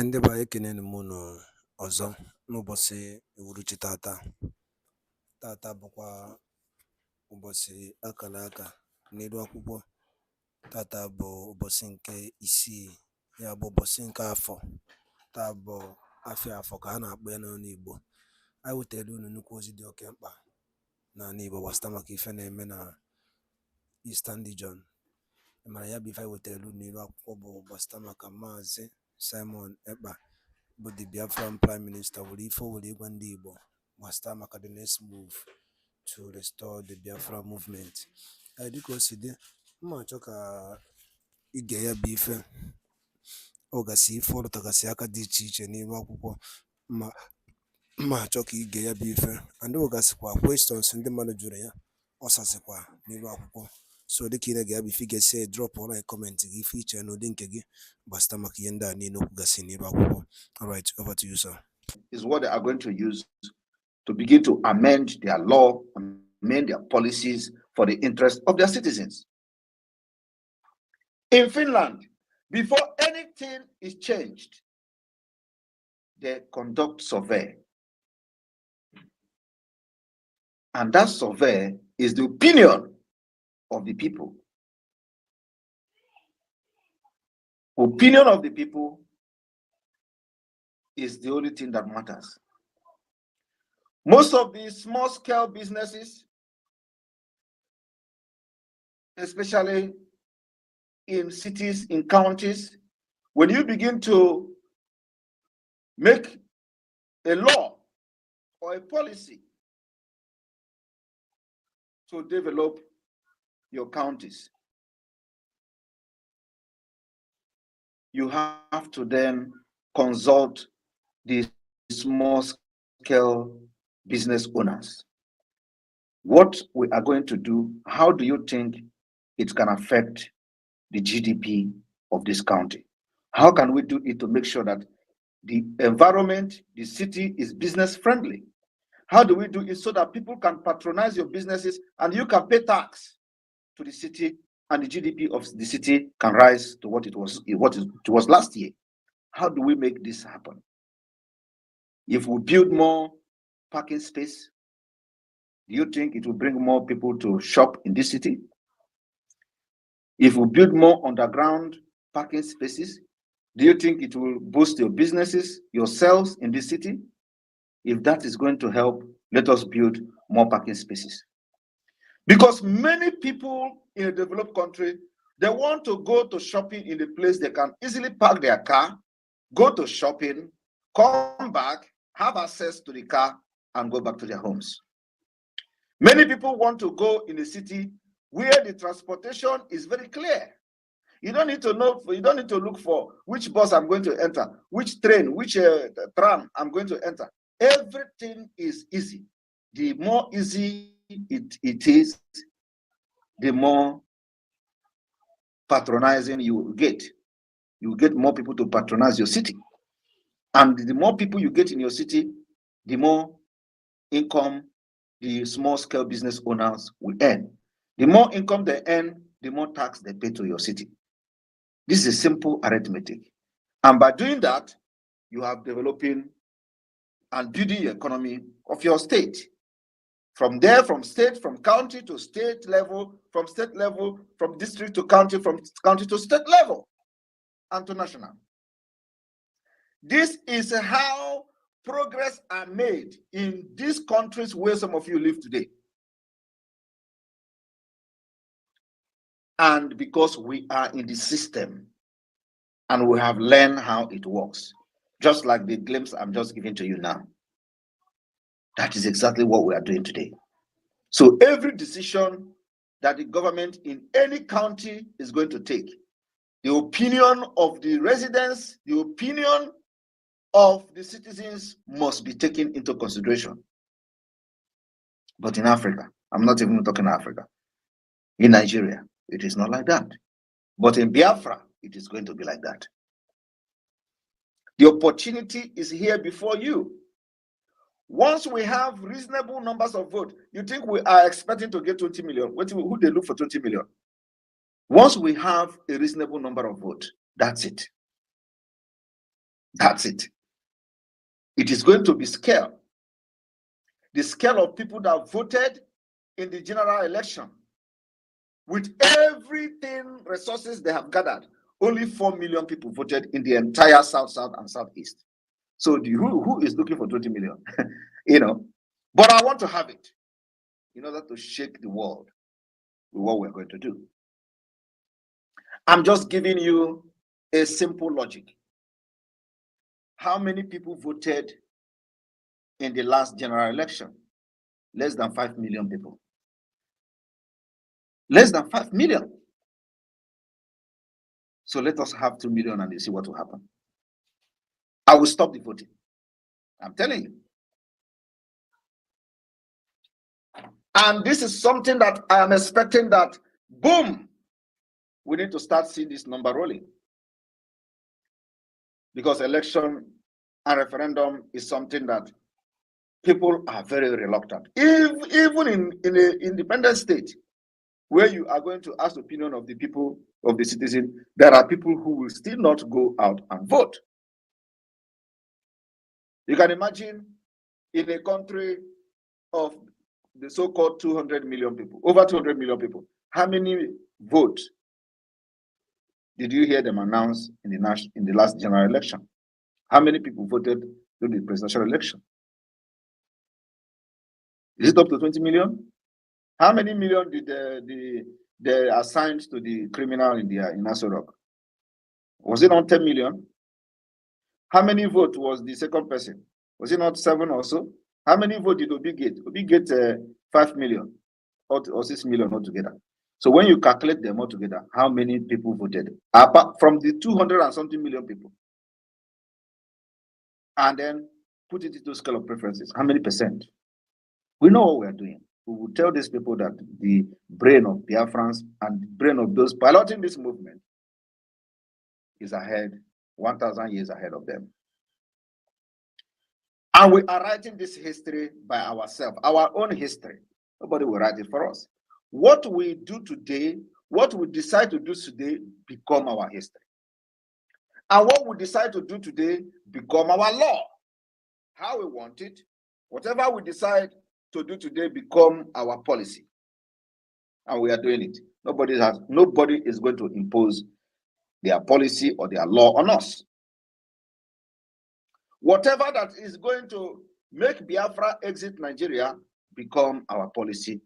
Ndị be anyị ekene m unu ọzọ n'ụbọchị uhuruchi tata bụkwa ụbọchị akara aka n'elu akwụkwọ. Tata bụ ụbọchị nke isii, ya bụ ụbọchị nke afọ. Taa bụ afọ ka a na-akpọ ya n'ọnụ Igbo. Anyị wetara unu nnukwu ozi dị oke mkpa n'ala Igbo gbasịta maka ife na-eme na Eastern Region. Mara ya bụ ife anyị wetara unu n'elu akwụkwọ bụ gbasịta maka Maazị Simon Ekpa bụ the Biafran Prime Minister were ife were ịgwa ndị Igbo gbasịta maka the next move to restore the Biafra movement. Dịka o si dị, mma achọ ka ige ya bụ ife ọgasị ife ọrụtagasị aka dị iche iche n'elu akwụkwọ, mma achọ ka ige ya bụ ife and ọgasịkwa questions ndị mmadụ jụrụ ya ọsasịkwa n'elu akwụkwọ. So dịka ị na-ege ya bụ ife ga-esi drop ọla comment gị ife iche n'ụdị nke gị gbasịta maka ihe ndị a niile okwu gasị n'elu akwụkwọ. All right, over to you, sir. Is what they are going to use to begin to amend their law, amend their policies for the interest of their citizens. In Finland, before anything is changed, they conduct survey. And that survey is the opinion of the people. Opinion of the people is the only thing that matters. Most of these small-scale businesses, especially in cities, in counties, when you begin to make a law or a policy to develop your counties, you have to then consult the small-scale business owners. What we are going to do, how do you think it can affect the GDP of this county? How can we do it to make sure that the environment, the city is business friendly? How do we do it so that people can patronize your businesses and you can pay tax to the city and the GDP of the city can rise to what it was last year? How do we make this happen? If we build more parking space, do you think it will bring more people to shop in this city? If we build more underground parking spaces, do you think it will boost your businesses, your sales in this city? If that is going to help, let us build more parking spaces. Because many people in a developed country, they want to go to shopping in a place they can easily park their car, go to shopping, come back, have access to the car, and go back to their homes. Many people want to go in a city where the transportation is very clear. You don't need to look for which bus I'm going to enter, which train, which tram I'm going to enter. Everything is easy. The more easy it is, the more patronizing you will get. You will get more people to patronize your city. And the more people you get in your city, the more income the small-scale business owners will earn. The more income they earn, the more tax they pay to your city. This is simple arithmetic. And by doing that, you are developing and building the economy of your state. From there, from county to state level, from state level, from district to county, from county to state level, and to national. This is how progress are made in these countries where some of you live today. And because we are in the system and we have learned how it works, just like the glimpse I'm just giving to you now. That is exactly what we are doing today. So every decision that the government in any county is going to take, the opinion of the residents, the opinion of the citizens must be taken into consideration. But in Africa, I'm not even talking Africa, in Nigeria, it is not like that. But in Biafra, it is going to be like that. The opportunity is here before you. Once we have reasonable numbers of votes, you think we are expecting to get 20 million? Who they look for 20 million? Once we have a reasonable number of votes, that's it. That's it. It is going to be scale. The scale of people that voted in the general election. With everything, resources they have gathered, only 4 million people voted in the entire South, South, and Southeast. So who is looking for 20 million? But I want to have it in order to shake the world with what we're going to do. I'm just giving you a simple logic. How many people voted in the last general election? Less than 5 million people. Less than 5 million. So let us have 2 million and you see what will happen. I will stop the voting. I'm telling you. And this is something that I am expecting that, boom, we need to start seeing this number rolling. Because election and referendum is something that people are very reluctant. Even in an independent state, where you are going to ask the opinion of the people, of the citizen, there are people who will still not go out and vote. You can imagine in a country of the so-called 200 million people, over 200 million people, how many votes did you hear them announce in the last general election? How many people voted in the presidential election? Is it up to 20 million? How many million did they assign to the criminal in Aso Rock? Was it not 10 million? How many votes was the second person? Was it not 7 or so? How many votes did Obi get? Obi get 5 million or 6 million altogether. So when you calculate them all together, how many people voted? Apart from the 200 and something million people. And then put it into scale of preferences. How many percent? We know what we are doing. We will tell these people that the brain of Biafrans and the brain of those piloting this movement is ahead, 1,000 years ahead of them. And we are writing this history by ourselves, our own history. Nobody will write it for us. What we do today, what we decide to do today, become our history. And what we decide to do today, become our law. How we want it, whatever we decide to do today, become our policy. And we are doing it. Nobody is going to impose their policy or their law on us. Whatever that is going to make Biafra exit Nigeria become our policy,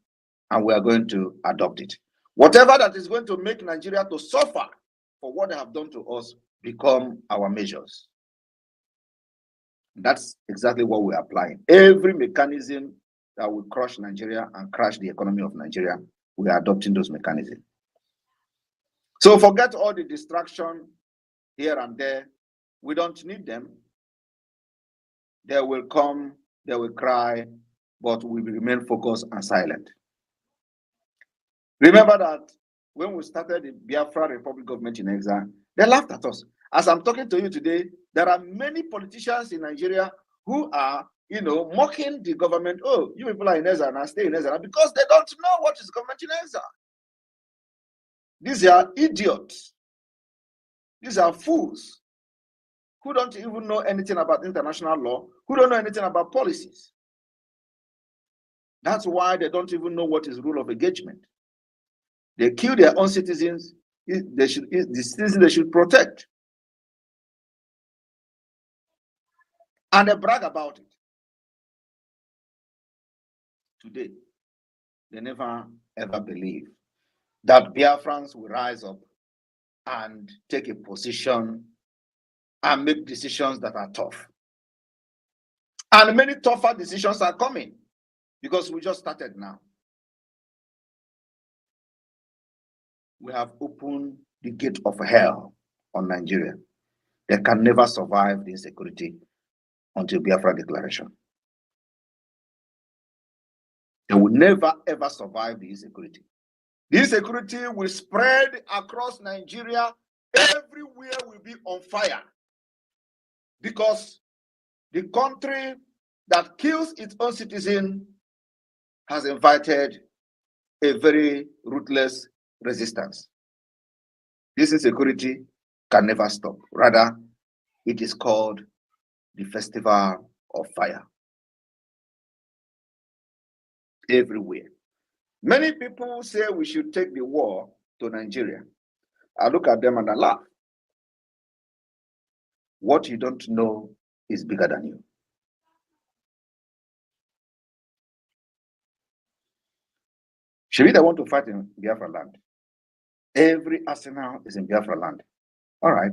and we are going to adopt it. Whatever that is going to make Nigeria to suffer for what they have done to us become our measures. That's exactly what we're applying. Every mechanism that will crush Nigeria and crash the economy of Nigeria, we are adopting those mechanisms. So forget all the distraction here and there. We don't need them. They will come, they will cry, but we will remain focused and silent. Remember that when we started the Biafra Republic government in exile, they laughed at us. As I'm talking to you today, there are many politicians in Nigeria who are, mocking the government. Oh, you people are in exile and stay in exile because they don't know what is government in exile. These are idiots. These are fools who don't even know anything about international law, who don't know anything about policies. That's why they don't even know what is rule of engagement. They kill their own citizens. The citizens they should protect. And they brag about it. Today, they never ever believe that Biafrans will rise up and take a position and make decisions that are tough. And many tougher decisions are coming because we just started now. We have opened the gate of hell on Nigeria. They can never survive the insecurity until Biafra declaration. They will never ever survive the insecurity. The insecurity will spread across Nigeria. Everywhere will be on fire because the country that kills its own citizen has invited a very ruthless resistance. This insecurity can never stop. Rather, It is called the Festival of Fire. Everywhere. Many people say we should take the war to Nigeria. I look at them and I laugh. What you don't know is bigger than you. Should they want to fight in Biafra land? Every arsenal is in Biafra land. All right.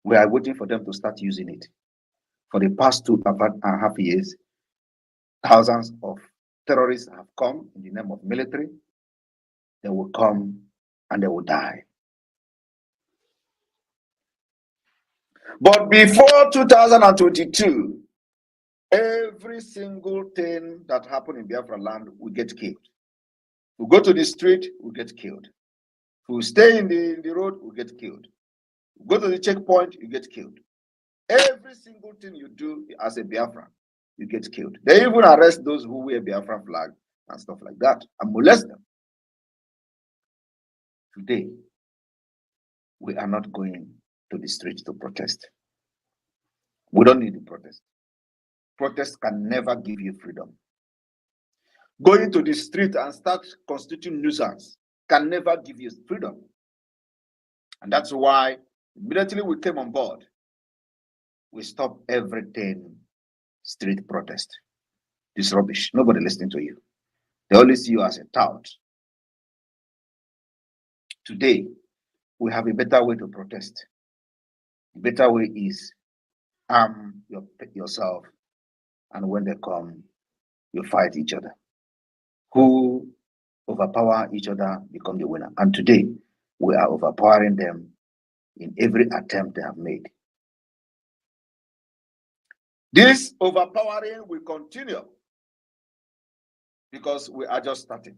We are waiting for them to start using it. For the past 2.5 years, thousands of terrorists have come in the name of military. They will come and they will die. But before 2022, every single thing that happened in Biafra land will get killed. We go to the street, we get killed. If we stay in the road, we get killed. We go to the checkpoint, you get killed. Every single thing you do as a Biafran, you get killed. They even arrest those who wear Biafran flag and stuff like that and molest them. Today, we are not going to the streets to protest. We don't need to protest. Protest can never give you freedom. Going to the street and start constituting nuisance can never give you freedom. And that's why immediately we came on board, we stopped everything street protest. This rubbish. Nobody listening to you. They only see you as a tout. Today, we have a better way to protest. The better way is arm yourself, and when they come, you fight each other. Who overpower each other become the winner. And today, we are overpowering them in every attempt they have made. This overpowering will continue because we are just starting.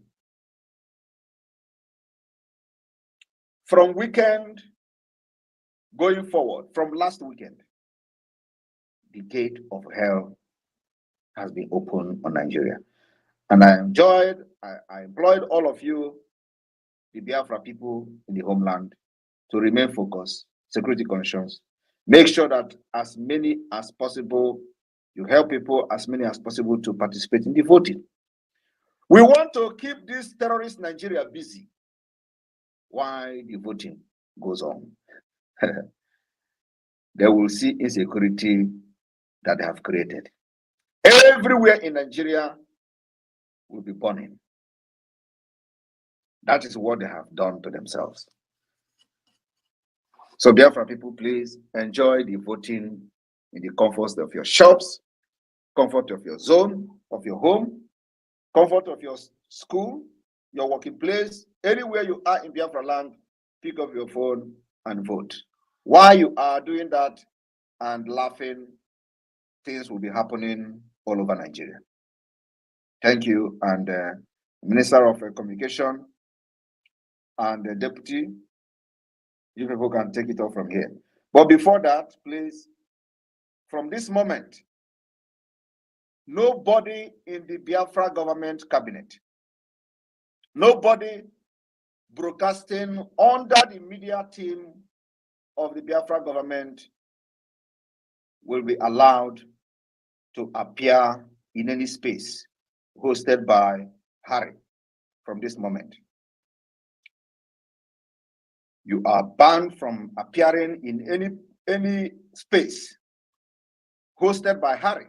From weekend going forward, from last weekend, the gate of hell has been opened on Nigeria. And I employed all of you, the Biafra people in the homeland, to remain focused, security conscious. Make sure that as many as possible, you help people as many as possible to participate in the voting. We want to keep this terrorist Nigeria busy while the voting goes on. They will see insecurity that they have created. Everywhere in Nigeria will be burning. That is what they have done to themselves. So Biafra people, please enjoy the voting in the comfort of your shops, comfort of your zone, of your home, comfort of your school, your working place, anywhere you are in Biafra land, pick up your phone and vote. While you are doing that and laughing, things will be happening all over Nigeria. Thank you. And Minister of Communication and the Deputy, you people can take it off from here. But before that, please, from this moment, nobody in the Biafra government cabinet, nobody broadcasting under the media team of the Biafra government will be allowed to appear in any space hosted by Harry from this moment. You are banned from appearing in any space hosted by Harry.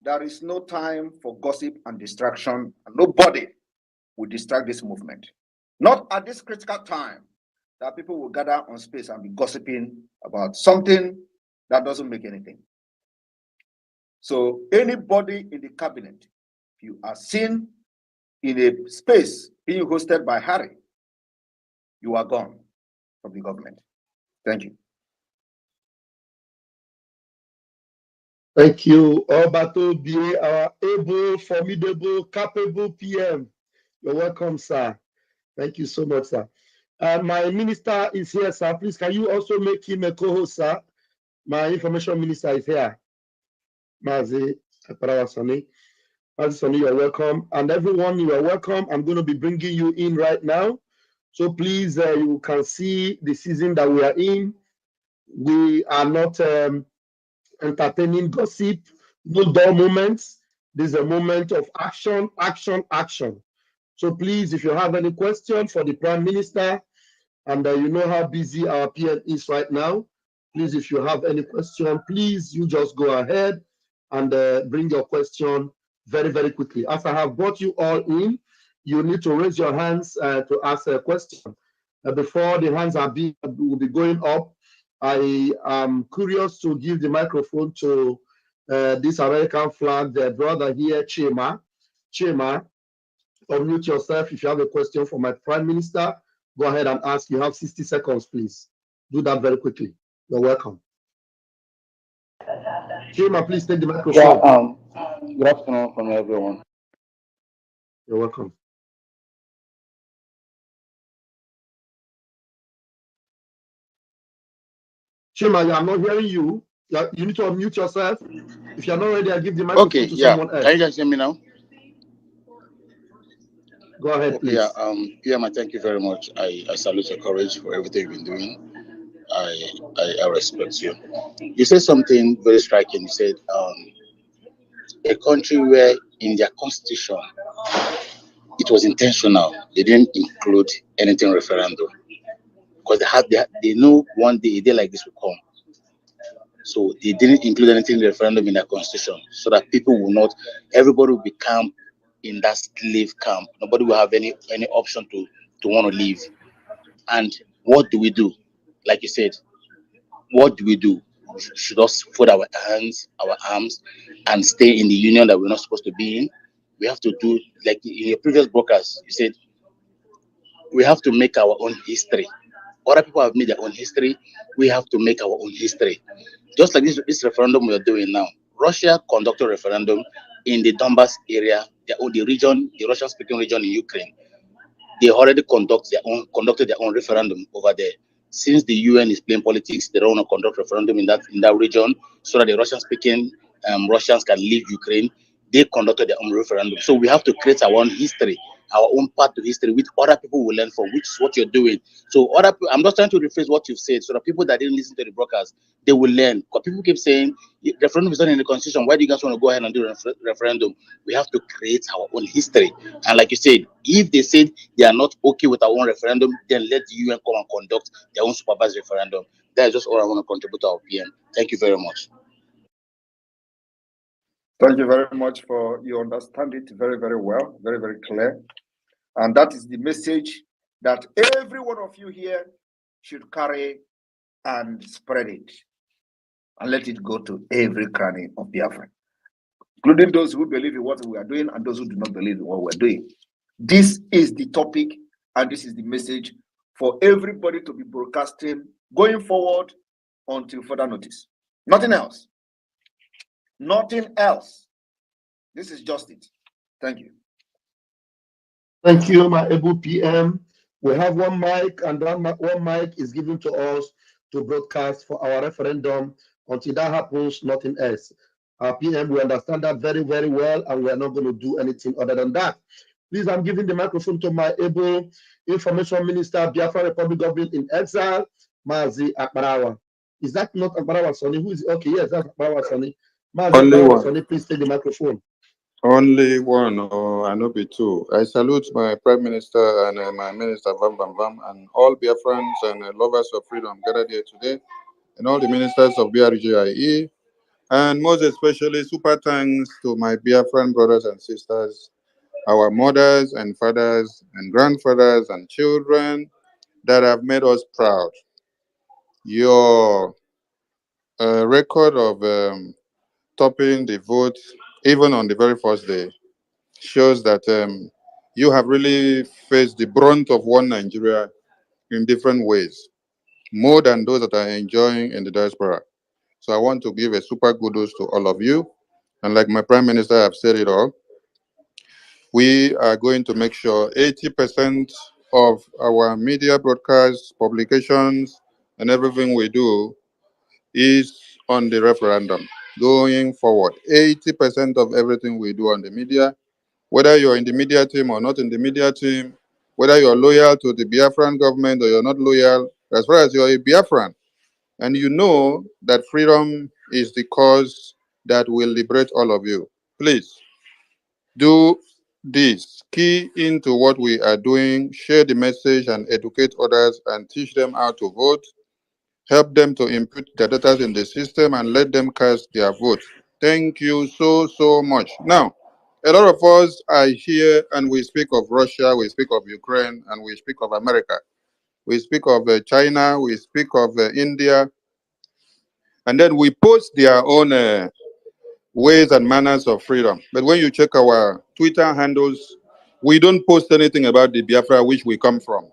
There is no time for gossip and distraction, and nobody will distract this movement. Not at this critical time that people will gather on space and be gossiping about something that doesn't make anything. So anybody in the cabinet, if you are seen in a space being hosted by Harry, you are gone from the government. Thank you. Thank you, Obato Bie, our able, formidable, capable PM. You're welcome, sir. Thank you so much, sir. My minister is here, sir. Please, can you also make him a co-host, sir? My information minister is here. Mazi Sani. Mazi Sani, you're welcome. And everyone, you are welcome. I'm going to be bringing you in right now. So please, you can see the season that we are in. We are not entertaining gossip, no dull moments. This is a moment of action, action, action. So please, if you have any question for the Prime Minister, and you know how busy our PM is right now, please, if you have any question, please, you just go ahead and bring your question very, very quickly. As I have brought you all in, you need to raise your hands to ask a question. Before the hands will be going up, I am curious to give the microphone to this American flag, the brother here, Chima. Chima, unmute yourself. If you have a question for my Prime Minister, go ahead and ask. You have 60 seconds, please. Do that very quickly. You're welcome. Chima, please take the microphone. Yeah, good afternoon from everyone. You're welcome. Chima, I'm not hearing you. You need to unmute yourself. If you're not ready, I'll give the microphone to someone else. Can you guys hear me now? Go ahead, please. Yeah, thank you very much. I salute your courage for everything you've been doing. I respect you. You said something very striking. You said a country where in their constitution it was intentional. They didn't include anything referendum because they know one day a day like this will come. So they didn't include anything in the referendum in their constitution so that people will not, everybody will be camped in that slave camp. Nobody will have any option to want to leave. And what do we do? Like you said, what do? We should us fold our hands, our arms, and stay in the union that we're not supposed to be in? We have to do, like in your previous broadcast, you said, we have to make our own history. Other people have made their own history. We have to make our own history. Just like this referendum we are doing now. Russia conducted a referendum in the Donbass area, the region, the Russian-speaking region in Ukraine. They already conducted their own referendum over there. Since the UN is playing politics, they don't want to conduct referendum in that region so that the Russian-speaking Russians can leave Ukraine. They conducted their own referendum. So we have to create our own history, our own path to history, which other people will learn from, which is what you're doing. So I'm just trying to rephrase what you've said so that people that didn't listen to the broadcast, they will learn. Because people keep saying, referendum is not in the constitution. Why do you guys want to go ahead and do a referendum? We have to create our own history. And like you said, if they said they are not okay with our own referendum, then let the UN come and conduct their own supervised referendum. That is just all I want to contribute to our PM. Thank you very much. Thank you very much for you understand it very, very well, very, very clear. And that is the message that every one of you here should carry and spread it and let it go to every cranny of Biafra, including those who believe in what we are doing and those who do not believe in what we're doing. This is the topic and this is the message for everybody to be broadcasting going forward until further notice. Nothing else. Nothing else. This is just it. Thank you. Thank you, my able PM. We have one mic, and that one mic is given to us to broadcast for our referendum. Until that happens, nothing else. Our PM, we understand that very, very well, and we are not going to do anything other than that. Please, I'm giving the microphone to my able Information Minister, Biafra Republic Government in Exile, Mazi Akbarawa. Is that not Akbarawa Sonny? Who is it? Okay, yes, that's Akbarawa Sonny. Mazi Akbarawa Sonny, please take the microphone. Only one, or I know be two. I salute my Prime Minister and my Minister Vam Vam Vam and all Biafrans and lovers of freedom gathered here today, and all the ministers of BRGIE, and most especially super thanks to my Biafran brothers and sisters, our mothers and fathers and grandfathers and children that have made us proud. Your record of topping the vote, even on the very first day, shows that you have really faced the brunt of one Nigeria in different ways, more than those that are enjoying in the diaspora. So I want to give a super kudos to all of you. And like my Prime Minister have said it all, we are going to make sure 80% of our media broadcasts, publications, and everything we do is on the referendum. Going forward, 80% of everything we do on the media, whether you're in the media team or not in the media team, whether you're loyal to the Biafran government or you're not loyal, as far as you're a Biafran, and you know that freedom is the cause that will liberate all of you. Please do this. Key into what we are doing, share the message and educate others and teach them how to vote. Help them to input their data in the system and let them cast their vote. Thank you so much. Now, a lot of us are here and we speak of Russia, we speak of Ukraine, and we speak of America. We speak of China, we speak of India, and then we post their own ways and manners of freedom. But when you check our Twitter handles, we don't post anything about the Biafra which we come from.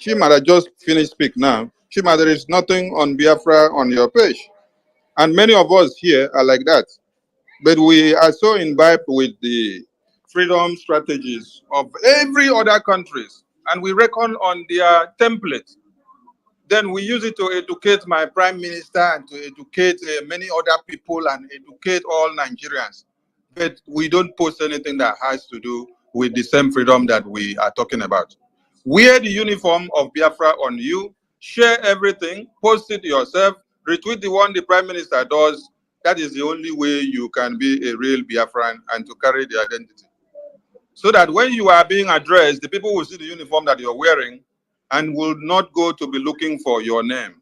Chima, I just finished speak now. Chima, there is nothing on Biafra on your page. And many of us here are like that. But we are so imbibed with the freedom strategies of every other countries, and we reckon on their template. Then we use it to educate my prime minister and to educate many other people and educate all Nigerians. But we don't post anything that has to do with the same freedom that we are talking about. Wear the uniform of Biafra on you, share everything, post it yourself, retweet the one the prime minister does. That is the only way you can be a real Biafran and to carry the identity. So that when you are being addressed, the people will see the uniform that you're wearing and will not go to be looking for your name.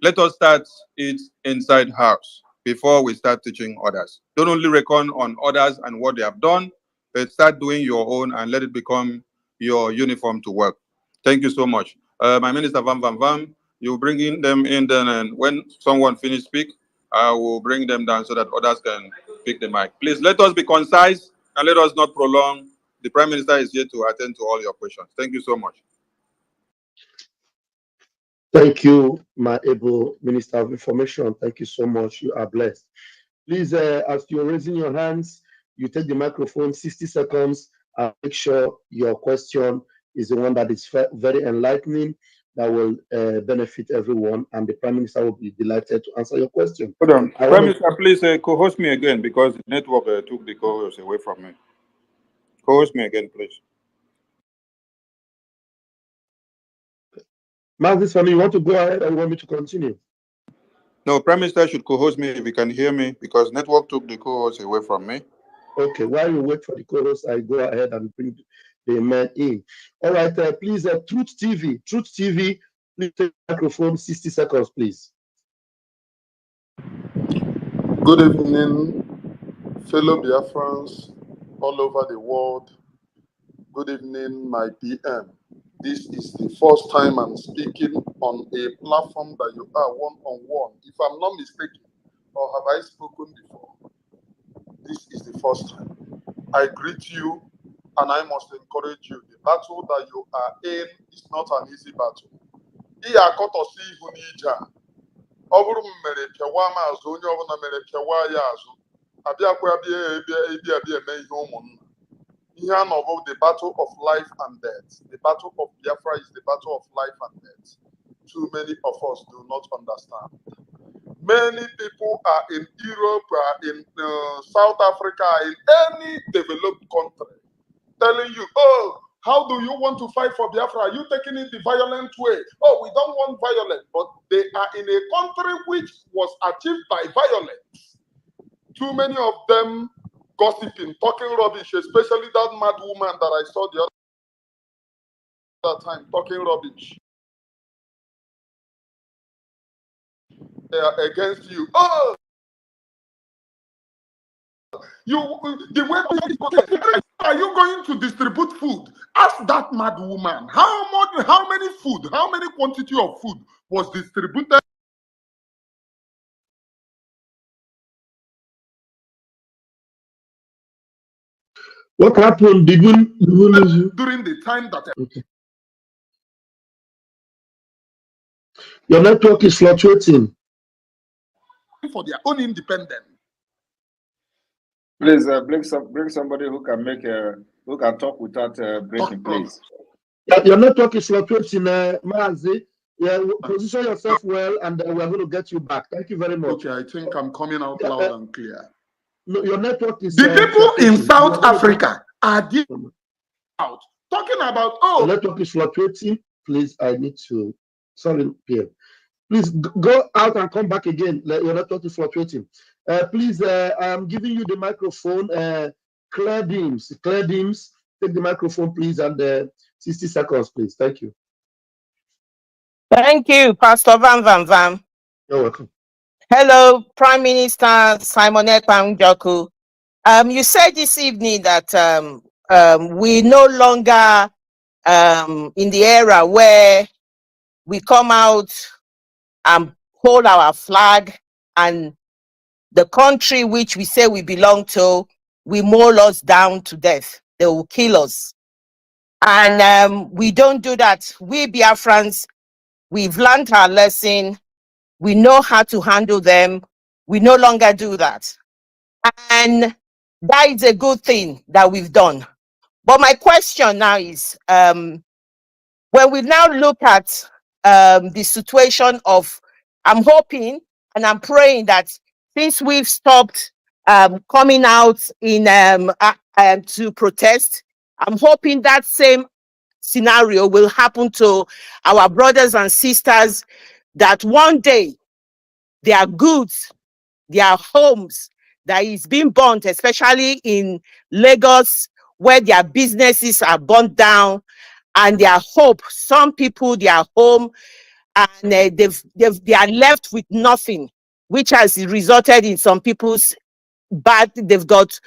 Let us start it inside house before we start teaching others. Don't only reckon on others and what they have done, but start doing your own and let it become your uniform to work. Thank you so much. My minister Vam, you bring them in then, and when someone finish speak, I will bring them down so that others can pick the mic. Please let us be concise and let us not prolong. The Prime Minister is here to attend to all your questions. Thank you so much. Thank you, my able Minister of Information. Thank you so much. You are blessed. Please, as you're raising your hands, you take the microphone 60 seconds and make sure your question is the one that is very enlightening, that will benefit everyone, and the Prime Minister will be delighted to answer your question. Hold on. Prime Minister, please co-host me again because the network took the co-host away from me. Co-host me again, please. Mavis, you want to go ahead or you want me to continue? No, Prime Minister should co-host me if he can hear me because network took the co-host away from me. Okay, while you wait for the co-host, I go ahead and bring the man in. All right, please, Truth TV, please take the microphone, 60 seconds, please. Good evening, fellow Biafrans all over the world. Good evening, my PM. This is the first time I'm speaking on a platform that you are one-on-one. If I'm not mistaken, or have I spoken before? This is the first time. I greet you and I must encourage you. The battle that you are in is not an easy battle. Ọ bụrụ m mere pịawa m azụ, onye ọbụla mere pịawa ya azụ, abịakwa bịa eme ihe ụmụnna. Ihe a nọbụ the battle of life and death. The battle of Biafra is the battle of life and death. Too many of us do not understand. Many people are in Europe, are in South Africa, in any developed country, telling you, oh, how do you want to fight for Biafra? Are you taking it the violent way? Oh, we don't want violence. But they are in a country which was achieved by violence. Too many of them gossiping, talking rubbish, especially that mad woman that I saw the other time talking rubbish. They are against you. Oh, the way are you going to distribute food? Ask that mad woman how many quantity of food was distributed What happened? Did we lose you? during the time that Okay. Your network is fluctuating. For their own independence. Please bring somebody who can who can talk without breaking, please. Your network is fluctuating, Mazi. Yeah, position yourself well, and we're going to get you back. Thank you very much. Okay, I think I'm coming out loud and clear. No, your network is. The people in South Africa are out talking about the network is fluctuating. Please, I need to. Sorry, Pierre. Please go out and come back again. Your network is fluctuating. Please, I'm giving you the microphone. Claire Deems, take the microphone, please, and 60 seconds, please. Thank you. Thank you, Pastor Van Van Van. You're welcome. Hello, Prime Minister Simon Ekpa Njoku. You said this evening that we no longer in the era where we come out and hold our flag, and the country which we say we belong to, we maul us down to death. They will kill us. And we don't do that. We Biafrans, we've learned our lesson. We know how to handle them. We no longer do that. And that is a good thing that we've done. But my question now is, when we now look at the situation of, I'm hoping and I'm praying that since we've stopped coming out in to protest, I'm hoping that same scenario will happen to our brothers and sisters, that one day their goods, their homes that is being burnt, especially in Lagos, where their businesses are burnt down, and their hope, some people, their home, and they are left with nothing, which has resulted in some people's they've got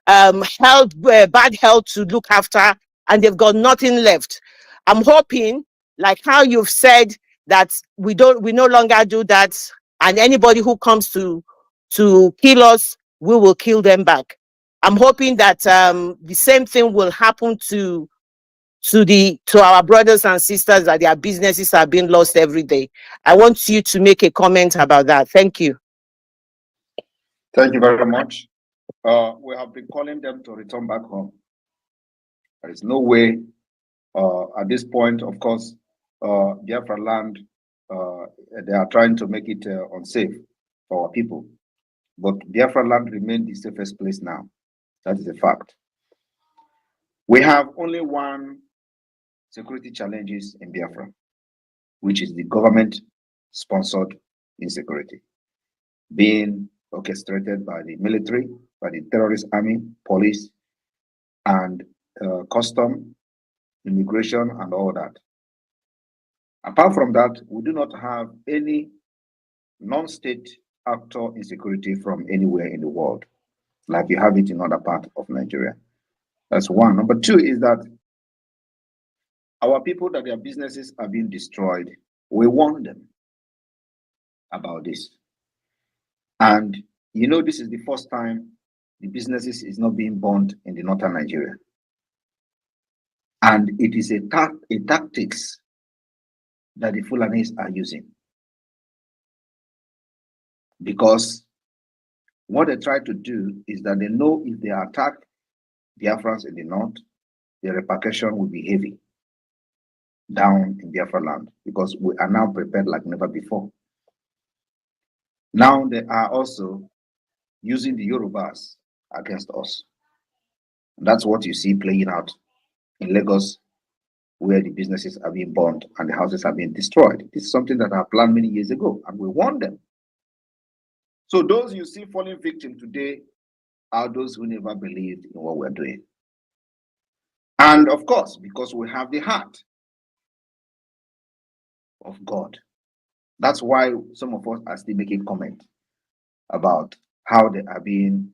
bad health to look after, and they've got nothing left. I'm hoping, like how you've said, that we no longer do that, and anybody who comes to kill us, we will kill them back. I'm hoping that the same thing will happen to our brothers and sisters, that their businesses are being lost every day. I want you to make a comment about that. Thank you. Thank you very much. We have been calling them to return back home. There is no way at this point, of course, Biafra land, they are trying to make it unsafe for our people. But Biafra land remains the safest place now. That is a fact. We have only one security challenges in Biafra, which is the government-sponsored insecurity, being orchestrated by the military, by the terrorist army, police, and custom, immigration, and all that. Apart from that, we do not have any non-state actor insecurity from anywhere in the world, like you have it in other parts of Nigeria. That's one. Number two is that our people, that their businesses are being destroyed, we warn them about this. And you know, this is the first time the businesses is not being burned in the northern Nigeria. And it is a tactics that the Fulanis are using. Because what they try to do is that they know if they attack Biafrans in the north, the repercussion will be heavy down in Biafra land, because we are now prepared like never before. Now they are also using the Yorubas against us. And that's what you see playing out in Lagos, where the businesses are being burned and the houses are being destroyed. This is something that I planned many years ago, and we warned them. So those you see falling victim today are those who never believed in what we're doing. And of course, because we have the heart of God. That's why some of us are still making comment about how they are being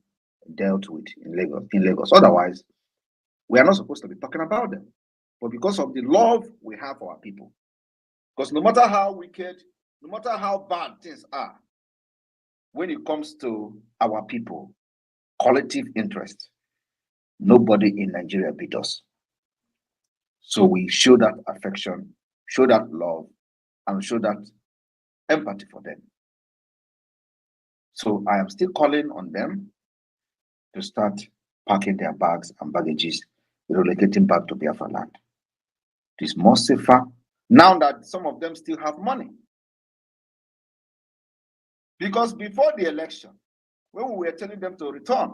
dealt with in Lagos. Otherwise, we are not supposed to be talking about them. But because of the love we have for our people, because no matter how wicked, no matter how bad things are, when it comes to our people, collective interest, nobody in Nigeria beat us. So we show that affection, show that love, and show that empathy for them. So I am still calling on them to start packing their bags and baggages, relocating back to Biafra land. It is more safer now that some of them still have money. Because before the election, when we were telling them to return,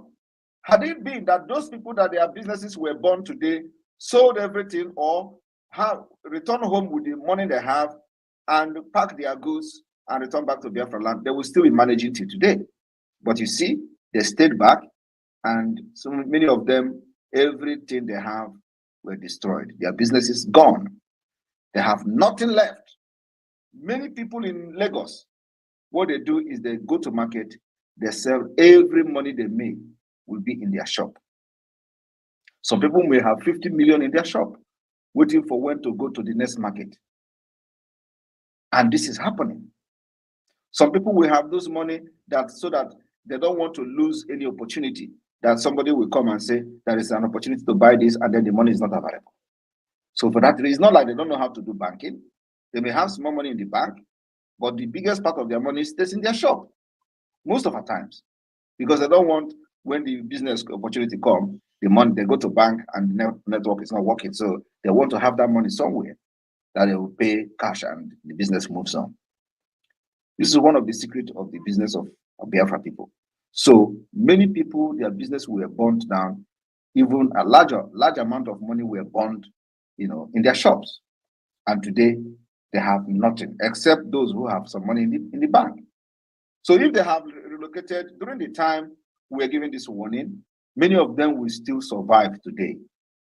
had it been that those people that their businesses were born today sold everything or have returned home with the money they have and pack their goods and return back to Biafra land, they will still be managing till today. But you see, they stayed back, and so many of them, everything they have were destroyed. Their businesses gone. They have nothing left. Many people in Lagos, what they do is they go to market, they sell every money they make will be in their shop. Some people may have 50 million in their shop, waiting for when to go to the next market. And this is happening. Some people will have those money so that they don't want to lose any opportunity, that somebody will come and say there is an opportunity to buy this, and then the money is not available. So for that reason, it's not like they don't know how to do banking. They may have small money in the bank, but the biggest part of their money stays in their shop most of the times, because they don't want, when the business opportunity comes, the money, they go to bank and the network is not working. So they want to have that money somewhere that they will pay cash and the business moves on. This is one of the secrets of the business of Biafra people. So many people, their business were burned down. Even a large amount of money were burned, in their shops. And today they have nothing except those who have some money in the bank. So if they have relocated during the time we are giving this warning, many of them will still survive today.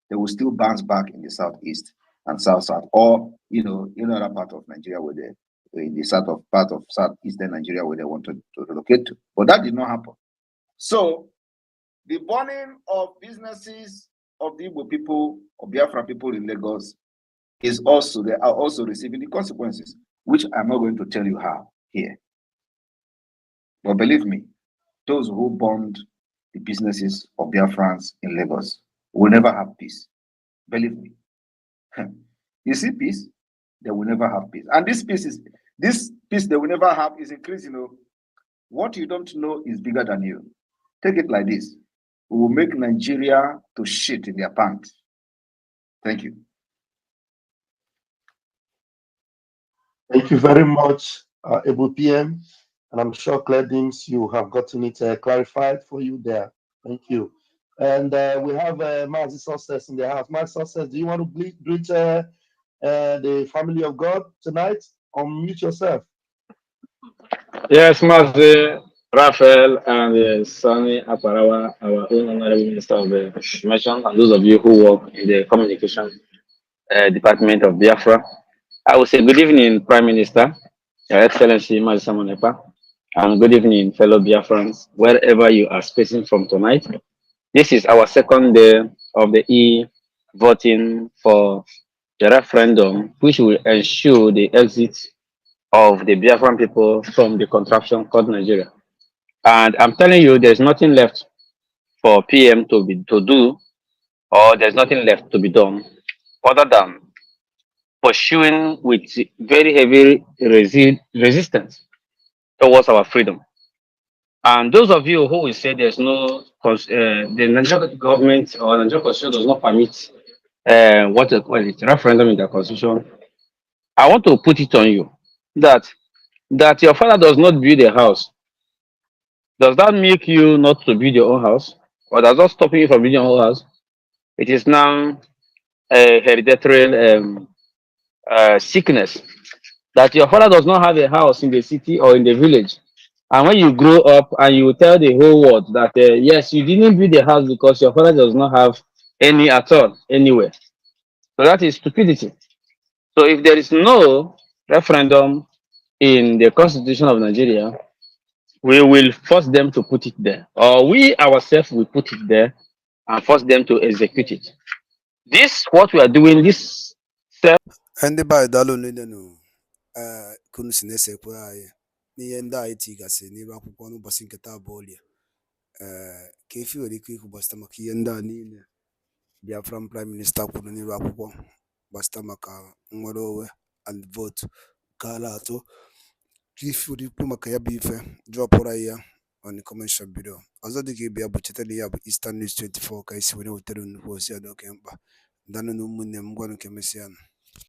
They will still bounce back in the southeast and south, or in another part of Nigeria where they, in the part of southeastern Nigeria where they wanted to relocate to. But that did not happen. So the burning of businesses of the Igbo people, of Biafra people in Lagos, they are also receiving the consequences, which I'm not going to tell you how here. But believe me, those who burned the businesses of Biafrans in Lagos will never have peace. Believe me. You see peace, they will never have peace. And this peace they will never have is increasing. What you don't know is bigger than you. Take it like this. We will make Nigeria to shit in their pants. Thank you. Thank you very much, Able PM. And I'm sure, Claudines, you have gotten it clarified for you there. Thank you. And we have Mazi Success in the house. Mazi Success, do you want to greet the family of God tonight? Unmute yourself. Yes, Mazi, Raphael, and Sani Aparawa, our own honorable minister of the information, and those of you who work in the communication department of Biafra. I will say good evening, Prime Minister, Your Excellency Mazi Simon Ekpa, and good evening, fellow Biafrans, wherever you are spacing from tonight. This is our second day of the voting for the referendum, which will ensure the exit of the Biafran people from the contraption called Nigeria. And I'm telling you, there's nothing left for PM to do, or there's nothing left to be done, other than pursuing with very heavy resistance towards our freedom. And those of you who will say there's the Nigerian government or Nigerian constitution does not permit what they call it, referendum in the constitution, I want to put it on you that your father does not build a house. Does that make you not to build your own house, or does that stop you from building your own house? It is now a hereditary sickness that your father does not have a house in the city or in the village. And when you grow up and you tell the whole world that yes, you didn't build a house because your father does not have any at all anywhere. So that is stupidity. So if there is no referendum in the constitution of Nigeria, we will force them to put it there, or we ourselves will put it there and force them to execute it. This what we are doing. This ndị be anyị daalụ niile kunu si na-esekwara anyị n'ihe ndị anyị tigasịrị n'iru akwụkwọ n'ụbọchị nke taa bụ Orie. Ka efi nwere ike ikwu gbasịta maka ihe ndị a niile Biafran Prime Minister kwuru n'iru akwụkwọ gbasịta maka nnwere onwe and vote kaala atọ. Ka ifi nwere ikwu maka ya bụ ife drọpụra ya on the comment video. Ọzọ dịka ịbịa bụ chetara ya bụ Eastern News 24 ka isi were wetere nnukwu ozi a dị oke mkpa. Ndanụ na ụmụnne m, ngwanụ ka emesịa nụ.